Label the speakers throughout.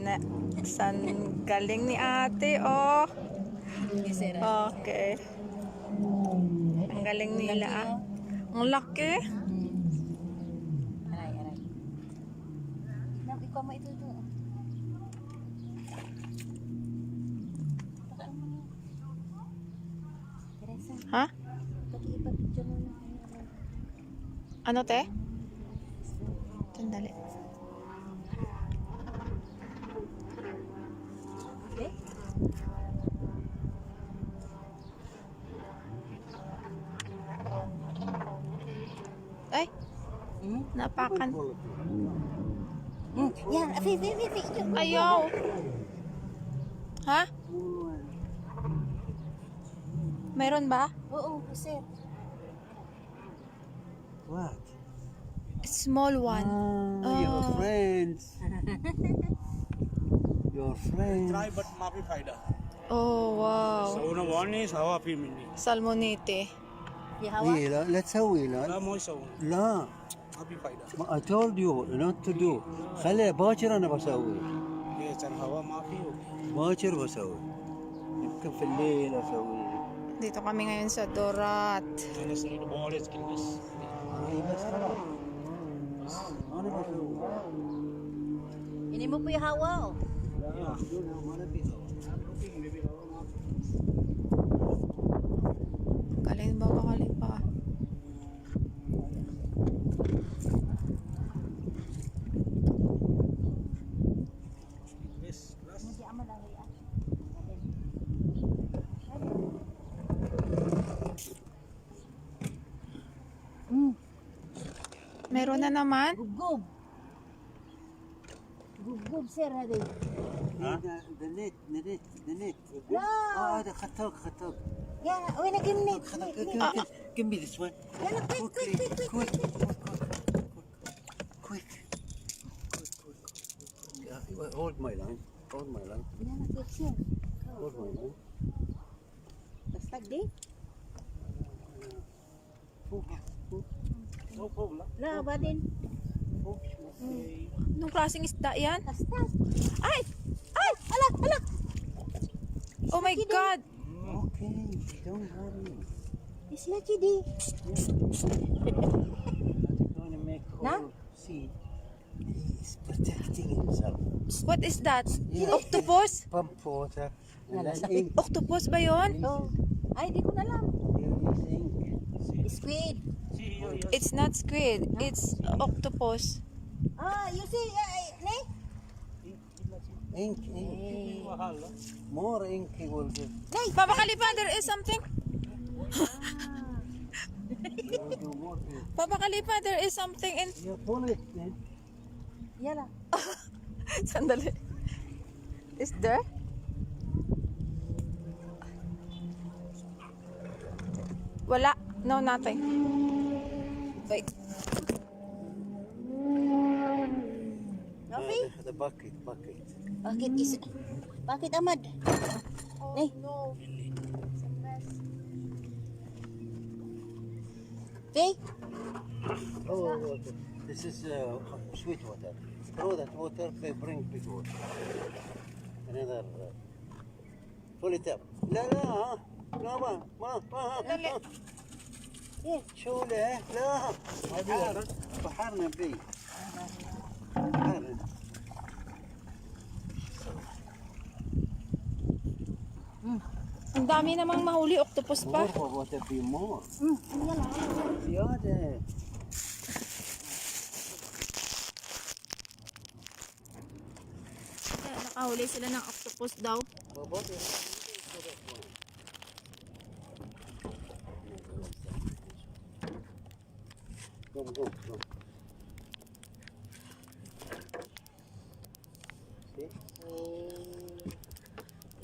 Speaker 1: na, san galing ni ate, oh. Okay. Ang galing nila, ah. Ang laki.
Speaker 2: Aray, aray. Ikaw mo ito. Teresa,
Speaker 1: Ha?
Speaker 2: pag-ipapicture mo na.
Speaker 1: Ano, te? Sandali.
Speaker 2: Okay?
Speaker 1: Ay, napakan.
Speaker 2: Yan, Fi.
Speaker 1: Ayaw. Ha? Meron ba?
Speaker 2: Oo, sir.
Speaker 3: What?
Speaker 1: Small one.
Speaker 3: Your
Speaker 1: Oh.
Speaker 3: friends. Your friends.
Speaker 4: Try but maafi फायदा
Speaker 1: Oh, wow.
Speaker 4: सौना वाणी हवा P mini
Speaker 1: Salmonite.
Speaker 2: Yahawa?
Speaker 3: إيه لا لا تسوي
Speaker 4: لا
Speaker 3: لا
Speaker 4: مو يسوون
Speaker 3: لا
Speaker 4: ما في फायदा
Speaker 3: I told you not to do. خلي باكر أنا بسوي
Speaker 4: ये चल हवा माफी होगी
Speaker 3: باكر بسوي يمكن في الليل أسوي.
Speaker 1: Dito kami ngayon sa Dorat.
Speaker 4: मैंने सही तो बहुत स्किल बस
Speaker 3: إيه بس خلاص أنا بسوي.
Speaker 2: Ini mo po yahawa, oh.
Speaker 3: لا ما نبي سوي.
Speaker 1: Galing ba bakali pa?
Speaker 4: बस बस
Speaker 2: Hindi amal lang yan.
Speaker 1: Meron na naman?
Speaker 2: Gubgub. Gubgub, sir, hadi.
Speaker 3: The net.
Speaker 2: لا.
Speaker 3: هذا خطوك.
Speaker 2: Yan, uy, nag-imnit.
Speaker 3: Give me this one.
Speaker 2: Yan, quick.
Speaker 3: Quick. Hold my line.
Speaker 2: Yan, quick, sir.
Speaker 3: Hold my line.
Speaker 2: Bastag di.
Speaker 4: no problem
Speaker 2: La, ba din?
Speaker 1: Anong klaseng isda yan?
Speaker 2: Bastag.
Speaker 1: Ay!
Speaker 2: Ala.
Speaker 1: Oh my God!
Speaker 3: Okay, don't worry.
Speaker 2: Is lucky di.
Speaker 3: Gonna make
Speaker 2: Nah?
Speaker 3: all see. He's protecting himself.
Speaker 1: What is that?
Speaker 3: Yeah.
Speaker 1: Octopus?
Speaker 3: Pump water. And
Speaker 2: Wala,
Speaker 3: then
Speaker 2: sakit.
Speaker 3: ink.
Speaker 1: Octopus ba yon?
Speaker 2: Oh. Ay, di ko na alam.
Speaker 3: Use ink.
Speaker 2: Squid.
Speaker 4: see you
Speaker 1: It's not squid. It's octopus.
Speaker 2: Ah, you see, ne?
Speaker 3: Ink. More ink he will give.
Speaker 1: Papa Kalipa, there is something.
Speaker 3: He will do more ink.
Speaker 1: Papa Kalipa, there is something in...
Speaker 3: You pull it then.
Speaker 2: Yala.
Speaker 1: Sandali. Is there? Wala. No, nothing. Wait.
Speaker 2: Okay.
Speaker 3: The bucket.
Speaker 2: Bakit Ahmad? Ne? Okay?
Speaker 3: Oh, water. This is sweet water. Throw that water, bring big water. Another. Pull it up. لا ما
Speaker 2: Yes.
Speaker 3: شو له لا هذه بحرنا بي بحرنا
Speaker 1: Ang dami namang mahuli. Octopus pa.
Speaker 3: more water be more
Speaker 2: Yala.
Speaker 3: زيادة
Speaker 1: Nakahuli sila ng octopus daw.
Speaker 3: Go. See?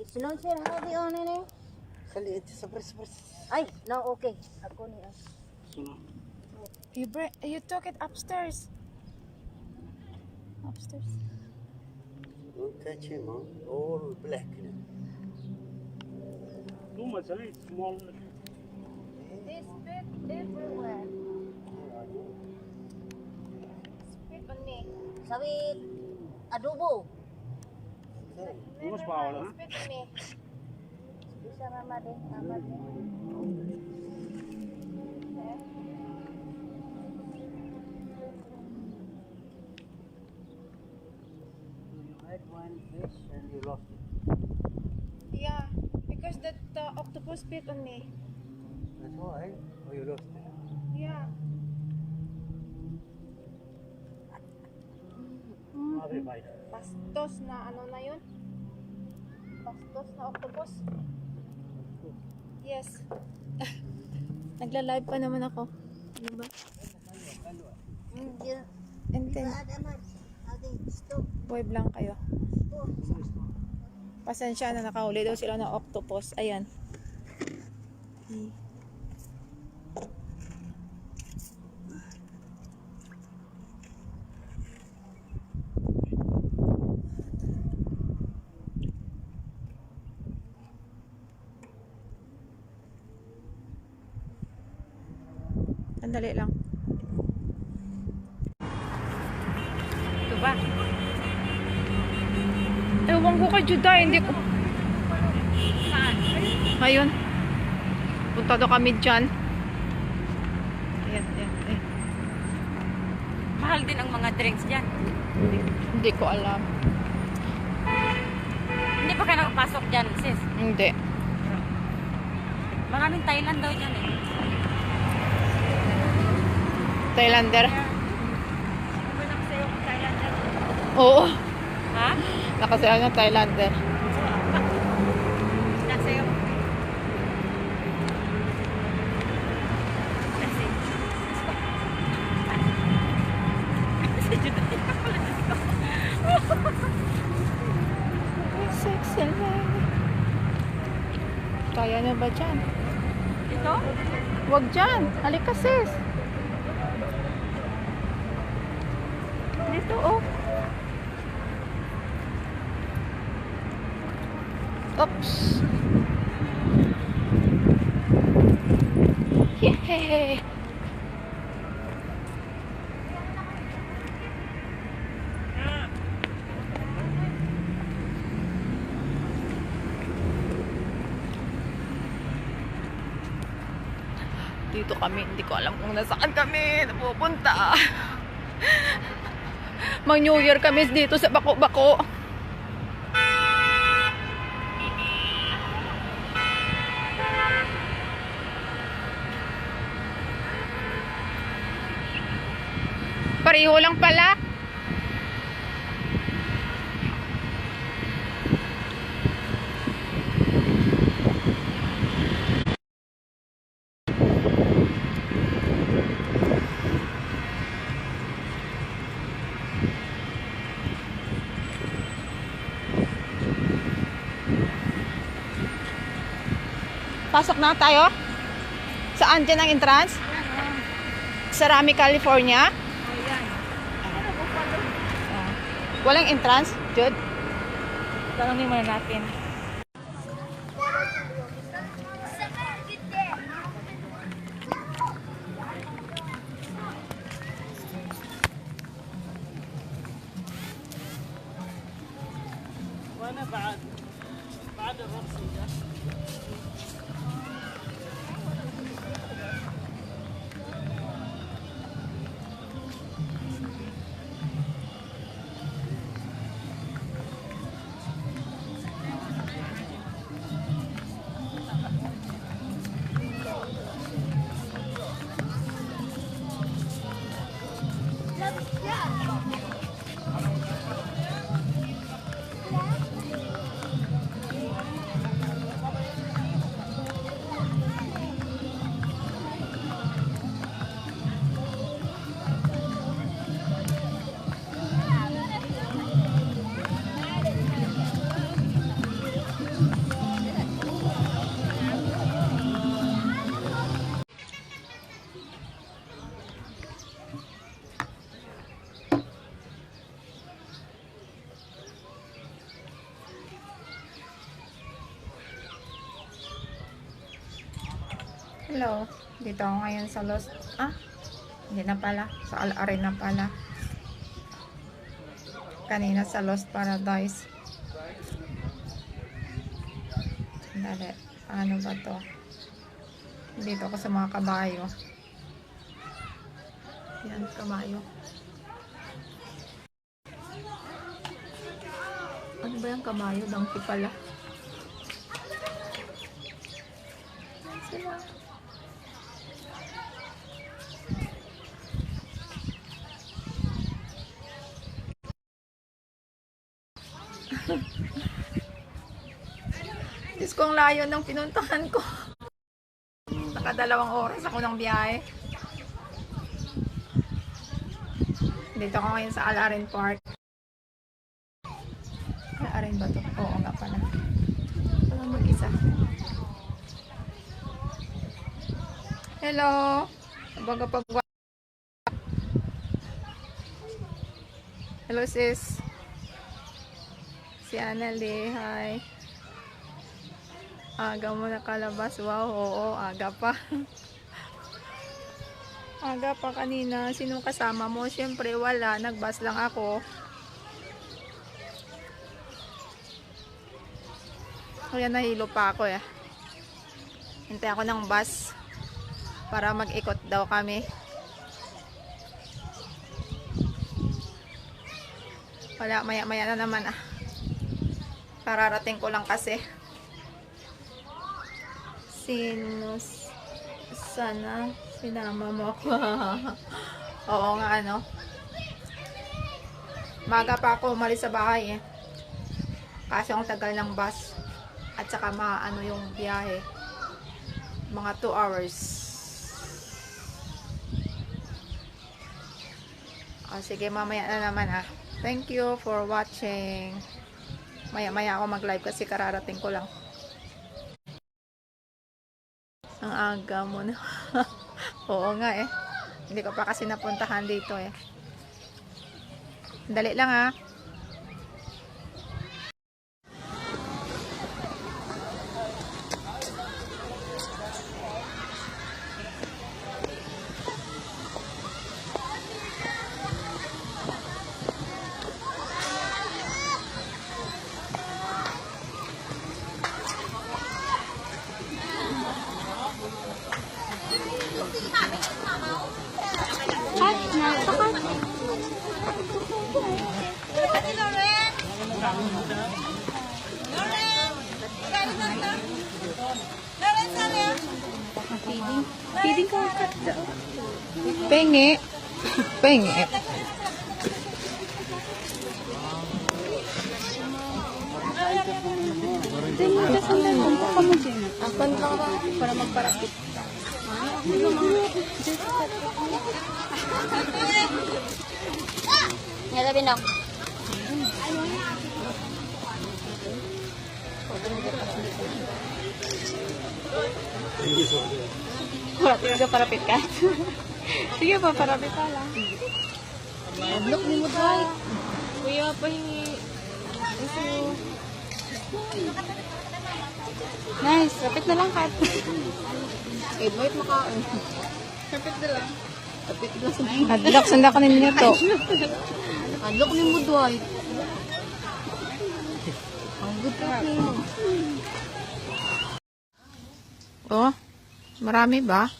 Speaker 2: Isunod sir, hadi on ne?
Speaker 3: خلي انت صبر
Speaker 2: Ay, no, okay. Ako ni as.
Speaker 4: सुनो
Speaker 1: You took it upstairs. Upstairs.
Speaker 3: Don't touch him, huh? All black now.
Speaker 4: too much right small
Speaker 2: This bit everywhere. Spit on me. Sawit adobo.
Speaker 4: octopus bawal na.
Speaker 1: Spit ini.
Speaker 2: Bisa mama deh, mama deh.
Speaker 3: You had one fish and you lost it.
Speaker 1: Yeah, because the octopus bit on me.
Speaker 3: That's why. Oh, you lost it.
Speaker 1: Yeah.
Speaker 4: Mabay bite.
Speaker 1: Pastos na ano na yun? Pastos na octopus? Yes. Nagla-live pa naman ako. Ano ba?
Speaker 2: Dia
Speaker 1: And then,
Speaker 2: ada mah. Ada stop.
Speaker 1: wave lang kayo. Pasensya na nakahuli daw sila ng octopus. Ayan. Sandali lang. Ito ba? Ewan ko kay Juday, hindi ko. Ngayon. Punta daw kami dyan. Ayan, ayan, ayan.
Speaker 5: Mahal din ang mga drinks dyan.
Speaker 1: Hindi ko alam.
Speaker 5: Hindi pa kayo nakapasok dyan, sis.
Speaker 1: Hindi.
Speaker 5: Maraming Thailand daw dyan eh.
Speaker 1: Thailander?
Speaker 5: Ano ba nakasayo kung Thailander?
Speaker 1: Oo.
Speaker 5: Ha?
Speaker 1: Nakasayaw ng Thailander.
Speaker 5: Nakasayo. Kasi. Si Juday.
Speaker 1: Sexy lang. Kaya na ba dyan?
Speaker 5: Ito?
Speaker 1: Huwag dyan. Halika sis. Dito oh. Oops. Yay! Dito kami, hindi ko alam kung nasaan kami napupunta. Mag New Year kami dito sa Bako-Bako. Pareho lang pala. Pasok na tayo? Saan dyan ang entrance? Sa Rami, California? Walang entrance, Jude?
Speaker 5: Tanongin muna natin.
Speaker 4: وانا بعد الرقص ده.
Speaker 1: Hello. Dito ako ngayon sa Lost. Hindi na pala. Sa Al Arena pala. Kanina sa Lost Paradise. Dali. Ano ba to? Dito ako sa mga kabayo. Yan, kabayo. Ano ba yung kabayo? Donkey pala. Yan sila. Diyos ko, ang layo ng pinuntahan ko. Nakadalawang oras ako ng biyahe. Dito ako ngayon sa Alarin Park. Alarin ba ito? Oo nga pala. Walang mag-isa. Hello! Baga pag... Hello sis. Si Annalie, hi. Aga mo nakalabas. Wow, oo, aga pa. Aga pa kanina. Sino kasama mo? Siyempre wala. Nagbus lang ako. Kaya nahilo pa ako eh. Hintay ako ng bus para mag-ikot daw kami. Wala, maya-maya na naman ah. Kararating ko lang kasi. Sana sinama mo ako. Oo nga ano. Maga pa ako umalis sa bahay eh. Kasi ang tagal ng bus. At saka maano yung biyahe. Mga 2 hours. Sige, mamaya na naman ah. Thank you for watching. Maya-maya ako mag-live kasi kararating ko lang. Ang aga mo na. Oo nga eh. Hindi ko pa kasi napuntahan dito eh. Dali lang ah. Feeding ko Pengi. Pengi. Apan lang para magparapit.
Speaker 2: Nalabi na.
Speaker 1: Sige, parapit ka. Sige pa, parapit ka lang.
Speaker 2: Look ni mo dahil.
Speaker 1: Kuya, pahingi.
Speaker 2: Nice. Rapit na lang kat.
Speaker 1: Wait, makaon.
Speaker 2: Rapit na lang. Rapit na lang.
Speaker 1: Hadlok, sanda ka ninyo to.
Speaker 2: Look ni mo dahil. Ang good luck ni mo.
Speaker 1: Oh, marami ba?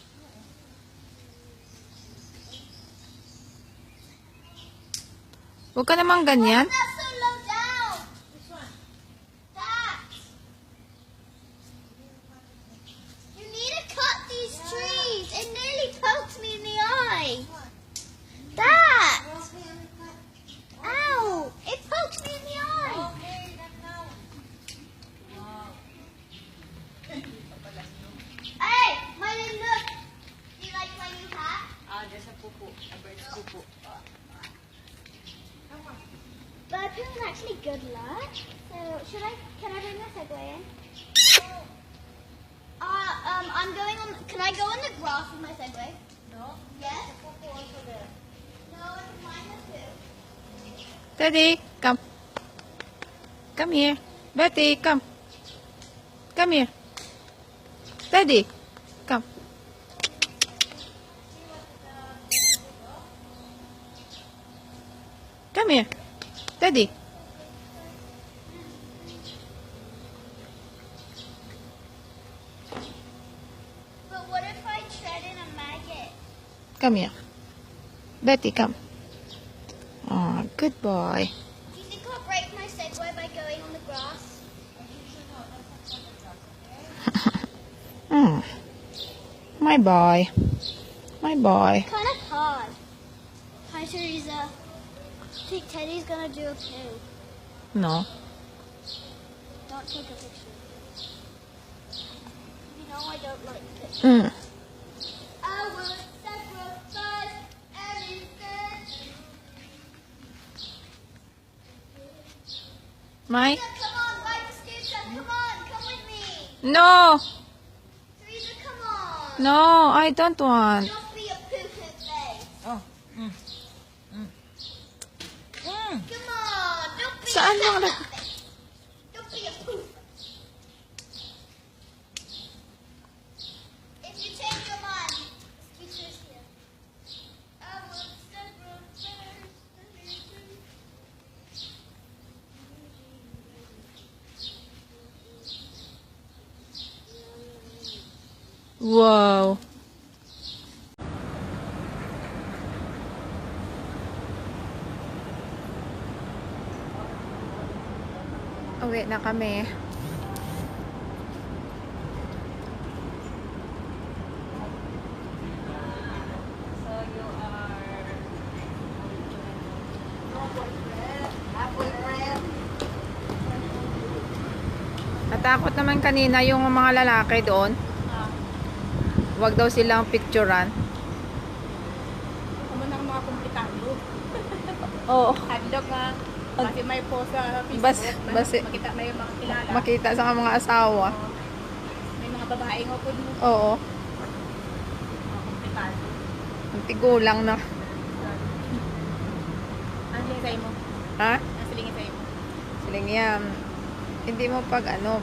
Speaker 1: Huwag ka naman ganyan.
Speaker 2: You need to cut these trees. It nearly poked me in the eye. That. Ow! It poked me in the eye. Hey, Maya, look. Do you like my new hat?
Speaker 5: There's a pupu. A bird's pupu.
Speaker 2: But this is actually good luck. So can I bring my Segway in? I'm going on, can I go on the grass with my Segway? No. Yes? No, it's minus 2.
Speaker 1: Teddy, come. Come here. Betty, come. Come here. Teddy, come. Come here. Teddy. Come here. Betty, come. Oh, good boy.
Speaker 2: Do you think I'll break my Segway by going on the grass?
Speaker 1: Mm. My boy. My boy.
Speaker 2: Kind of hard. Hi, Teresa. I think Teddy's gonna do a poo.
Speaker 1: No.
Speaker 2: Don't take a picture. You know I don't like pictures.
Speaker 1: Mm.
Speaker 2: I would sacrifice anything.
Speaker 1: My?
Speaker 2: Come on, ride the scooter. Come on, come with me.
Speaker 1: No.
Speaker 2: Teresa, come on.
Speaker 1: No, I don't want.
Speaker 2: Don't be a poo-poo face.
Speaker 5: Oh.
Speaker 2: Come on, don't be
Speaker 1: Saan
Speaker 2: a
Speaker 1: mo
Speaker 2: poo
Speaker 1: na-
Speaker 2: face. Don't be a poo. If you change your mind, the scooter is here. I would sacrifice anything.
Speaker 1: Wow. Uwi na kami. Natakot naman kanina yung mga lalaki doon. Huwag daw silang picturean.
Speaker 5: Ano na ang mga komplikado?
Speaker 1: Oo.
Speaker 5: Hadlock nga. Kasi may post sa Facebook.
Speaker 1: Basi.
Speaker 5: Makita na yung mga kilala.
Speaker 1: Makita sa mga asawa.
Speaker 5: May mga babae nga po mo.
Speaker 1: Oo.
Speaker 5: Mga komplikado.
Speaker 1: Ang tigulang na.
Speaker 5: Ang silingin sa'yo mo?
Speaker 1: Ha?
Speaker 5: Ang silingin sa'yo mo?
Speaker 1: Siling yan. Hindi mo pag ano,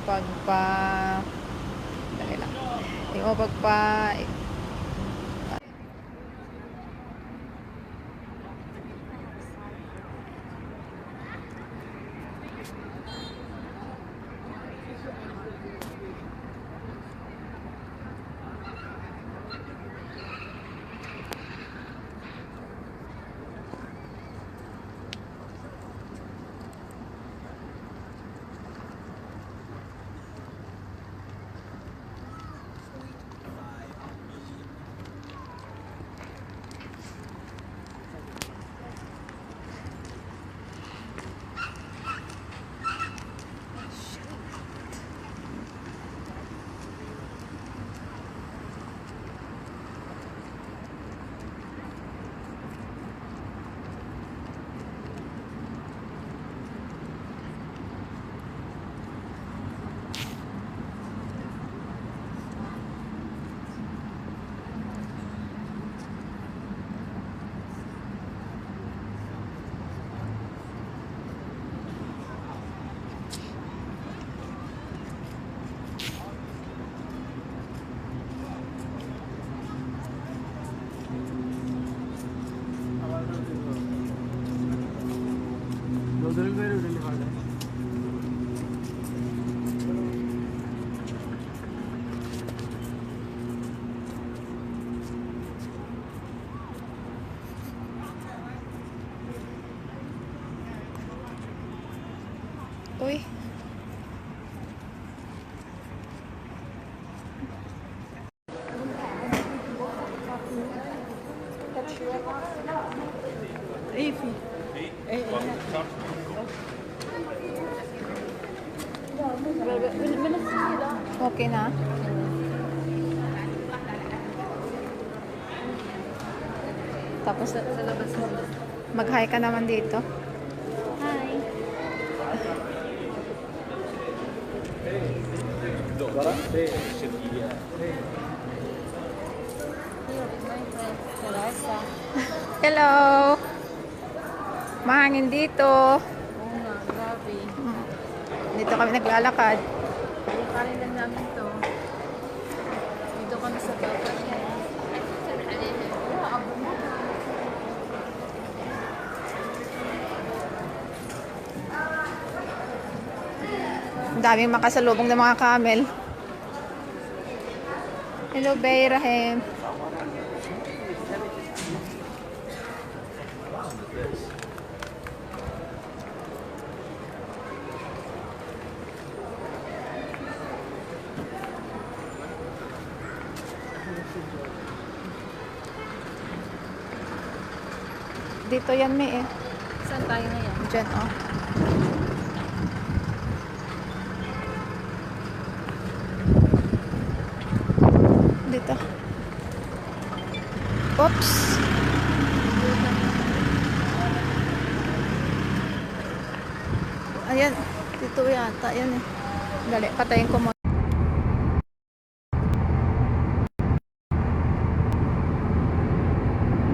Speaker 1: dali lang. Hindi mo Uy. Okay na? Tapos sa labas mo. Mag-hi ka naman dito.
Speaker 2: Hi.
Speaker 1: Hello! Mahangin dito.
Speaker 5: Oo nga, grabe.
Speaker 1: Dito kami naglalakad.
Speaker 5: Karin lang namin to. Dito kami sa baba niya.
Speaker 1: Ang daming makasalubong ng mga camel. Hello, Bayrahem. Dito yan, May eh.
Speaker 5: Saan tayo ngayon?
Speaker 1: Diyan, oh. Dito. Oops. Ayan. Dito yata. Yan eh. Dali, patayin ko muna.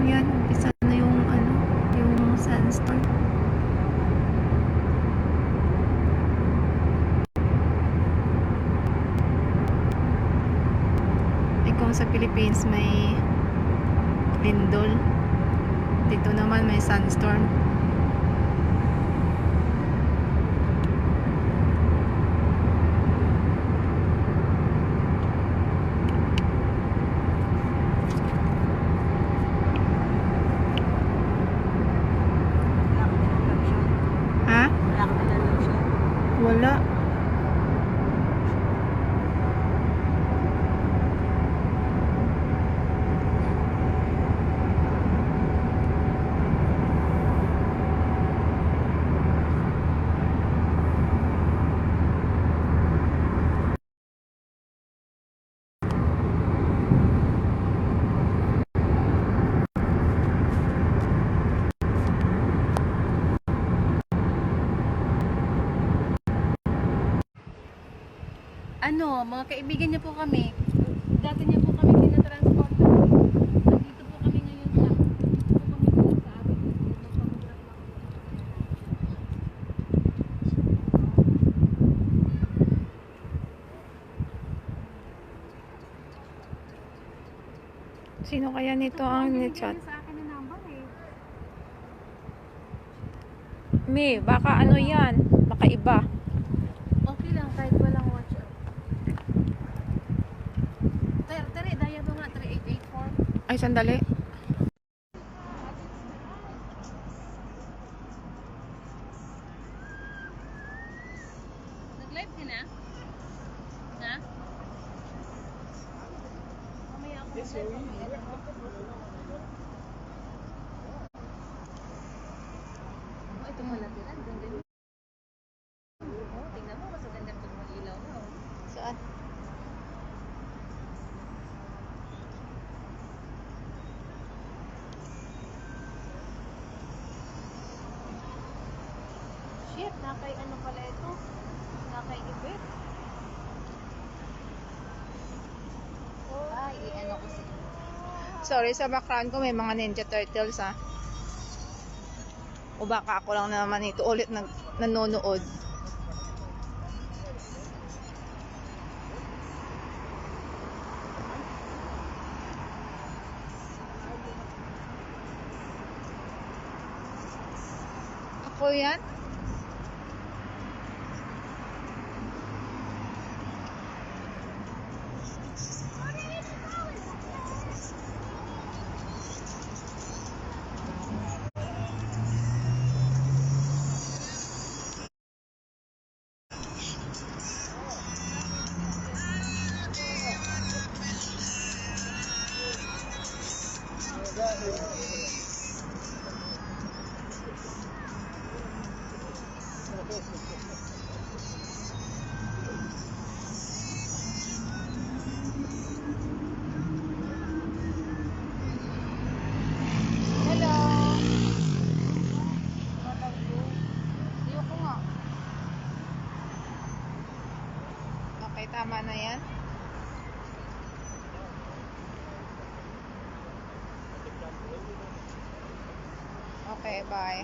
Speaker 1: Ayan. Umpisa na yung ano, yung sandstorm. Kung sa Philippines may lindol, dito naman may sandstorm. Ha? Wala.
Speaker 5: Ano, mga kaibigan niyo po kami. Dati niyo po kami tinatransport. Nandito po kami ngayon sa amin.
Speaker 1: Sino kaya nito ang ni-chat?
Speaker 5: Sa akin na number eh.
Speaker 1: May, baka ano yan? Baka iba.
Speaker 5: Okay lang, kahit walang WhatsApp. Tere, daya mo nga, 3884.
Speaker 1: Ay, sandali.
Speaker 5: Nag-live ka na? Ha? Mamaya ako mag-live. Oh, ito pala tira. Ganda yun. Oh, tingnan mo, mas maganda pag mag-ilaw na. Oh.
Speaker 1: Saan?
Speaker 5: Shit, nakay ano pala ito? Nakay ibit. Ay, ano ko si...
Speaker 1: Sorry, sa background ko may mga Ninja Turtles ah. O baka ako lang naman ito ulit nanonood. Ako yan? Hello. Ayoko nga. Okay, tama na yan. Okay, bye.